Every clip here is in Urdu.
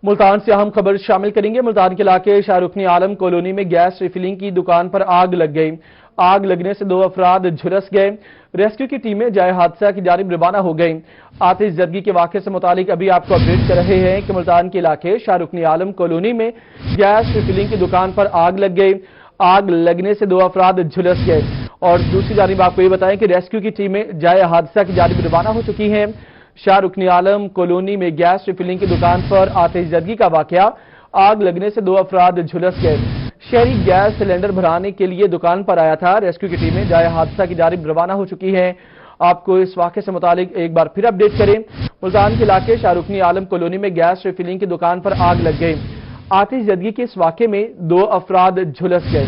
ملتان سے اہم خبر شامل کریں گے۔ ملتان کے علاقے شاہ رکن عالم کالونی میں گیس ریفلنگ کی دکان پر آگ لگ گئی۔ آگ لگنے سے 2 افراد جھلس گئے۔ ریسکیو کی ٹیمیں جائے حادثہ کی جانب روانہ ہو گئیں۔ آتش زدگی کے واقعے سے متعلق ابھی آپ کو اپڈیٹ کر رہے ہیں کہ ملتان کے علاقے شاہ رکن عالم کالونی میں گیس ریفلنگ کی دکان پر آگ لگ گئی۔ آگ لگنے سے 2 افراد جھلس گئے اور دوسری جانب آپ کو یہ بتائیں کہ ریسکیو کی ٹیمیں جائے حادثہ کی جانب روانہ ہو چکی ہیں۔ شاہ رکن عالم کالونی میں گیس ریفلنگ کی دکان پر آتش زدگی کا واقعہ، آگ لگنے سے 2 افراد جھلس گئے۔ شہری گیس سلنڈر بھرانے کے لیے دکان پر آیا تھا۔ ریسکیو کی ٹیمیں جائے حادثہ کی جانب روانہ ہو چکی ہیں۔ آپ کو اس واقعے سے متعلق ایک بار پھر اپڈیٹ کریں۔ ملتان کے علاقے شاہ رکن عالم کالونی میں گیس ریفلنگ کی دکان پر آگ لگ گئی۔ آتش زدگی کے اس واقعے میں 2 افراد جھلس گئے۔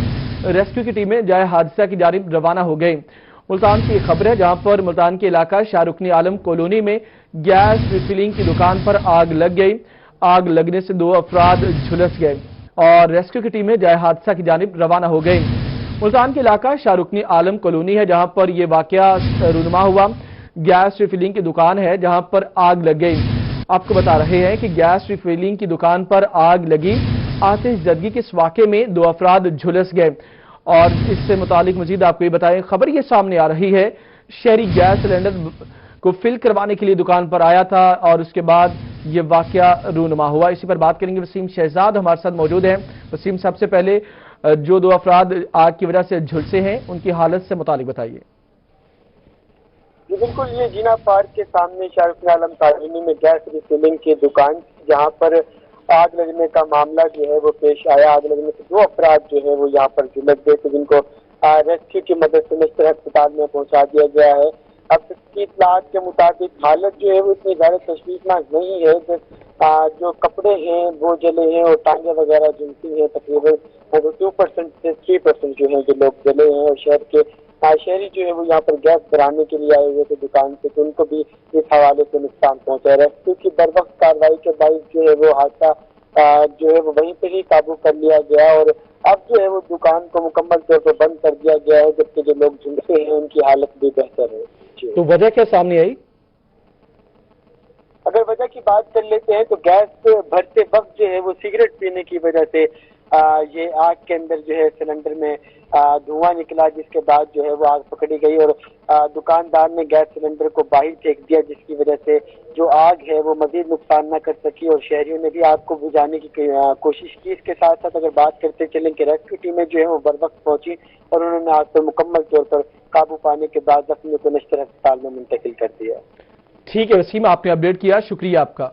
ریسکیو کی ٹیمیں جائے حادثہ کی جانب روانہ ہو گئی۔ ملتان سے یہ خبر ہے جہاں پر ملتان کے علاقہ شاہ رکن عالم کالونی میں گیس ریفلنگ کی دکان پر آگ لگ گئی۔ آگ لگنے سے 2 افراد جھلس گئے اور ریسکیو کی ٹیمیں جائے حادثہ کی جانب روانہ ہو گئی۔ ملتان کے علاقہ شاہ رکن عالم کالونی ہے جہاں پر یہ واقعہ رونما ہوا۔ گیس ریفلنگ کی دکان ہے جہاں پر آگ لگ گئی۔ آپ کو بتا رہے ہیں کہ گیس ریفلنگ کی دکان پر آگ لگی۔ آتش زدگی کے اس واقعے میں 2 افراد جھلس گئے اور اس سے متعلق مزید آپ کو یہ بتائیں، خبر یہ سامنے آ رہی ہے شہری گیس سلنڈر کو فل کروانے کے لیے دکان پر آیا تھا اور اس کے بعد یہ واقعہ رونما ہوا۔ اسی پر بات کریں گے، وسیم شہزاد ہمارے ساتھ موجود ہیں۔ وسیم، سب سے پہلے جو 2 افراد آگ کی وجہ سے جھلسے ہیں ان کی حالت سے متعلق بتائیے۔ جی بالکل، یہ جینا پارک کے سامنے شاہ رکن عالم کالونی میں گیس ریفلنگ کی دکان جہاں پر آگ لگنے کا معاملہ جو ہے وہ پیش آیا۔ آگ لگنے سے 2 افراد جو ہے وہ یہاں پر جھلس گئے تھے جن کو ریسکیو کی مدد سے نشتر ہسپتال میں پہنچا دیا گیا ہے۔ اب تک کی اطلاعات کے مطابق حالت جو ہے وہ اتنی زیادہ تشویشناک نہیں ہے کہ جو کپڑے ہیں وہ جلے ہیں اور ٹانگیں وغیرہ جلتی ہیں، تقریباً 2% سے 3% جو ہیں جو لوگ جلے ہیں اور شہر کے شہری جو ہے وہ یہاں پر گیس بھرانے کے لیے آئے ہوئے تھے دکان سے، تو ان کو بھی اس حوالے سے نقصان پہنچا ہے۔ ریسکیو کی بر وقت کارروائی کے باعث جو ہے وہ حادثہ جو ہے وہ وہیں پہ ہی قابو کر لیا گیا اور اب جو ہے وہ دکان کو مکمل طور پر بند کر دیا گیا ہے، جبکہ جو لوگ جھلسے ہیں ان کی حالت بھی بہتر ہے۔ تو وجہ کیا سامنے آئی؟ اگر وجہ کی بات کر لیتے ہیں تو گیس بھرتے وقت جو ہے وہ سگریٹ پینے کی وجہ سے یہ آگ کے اندر جو ہے سلنڈر میں دھواں نکلا، جس کے بعد جو ہے وہ آگ پکڑی گئی اور دکاندار نے گیس سلنڈر کو باہر پھینک دیا، جس کی وجہ سے جو آگ ہے وہ مزید نقصان نہ کر سکی اور شہریوں نے بھی آگ کو بجھانے کی کوشش کی۔ اس کے ساتھ ساتھ اگر بات کرتے چلیں کہ ریسکیو ٹیمیں جو ہے وہ بر وقت پہنچی اور انہوں نے آگ پر مکمل طور پر قابو پانے کے بعد زخمیوں کو نشتر ہسپتال میں منتقل کر دیا۔ ٹھیک ہے وسیم، آپ نے اپڈیٹ کیا، شکریہ آپ کا۔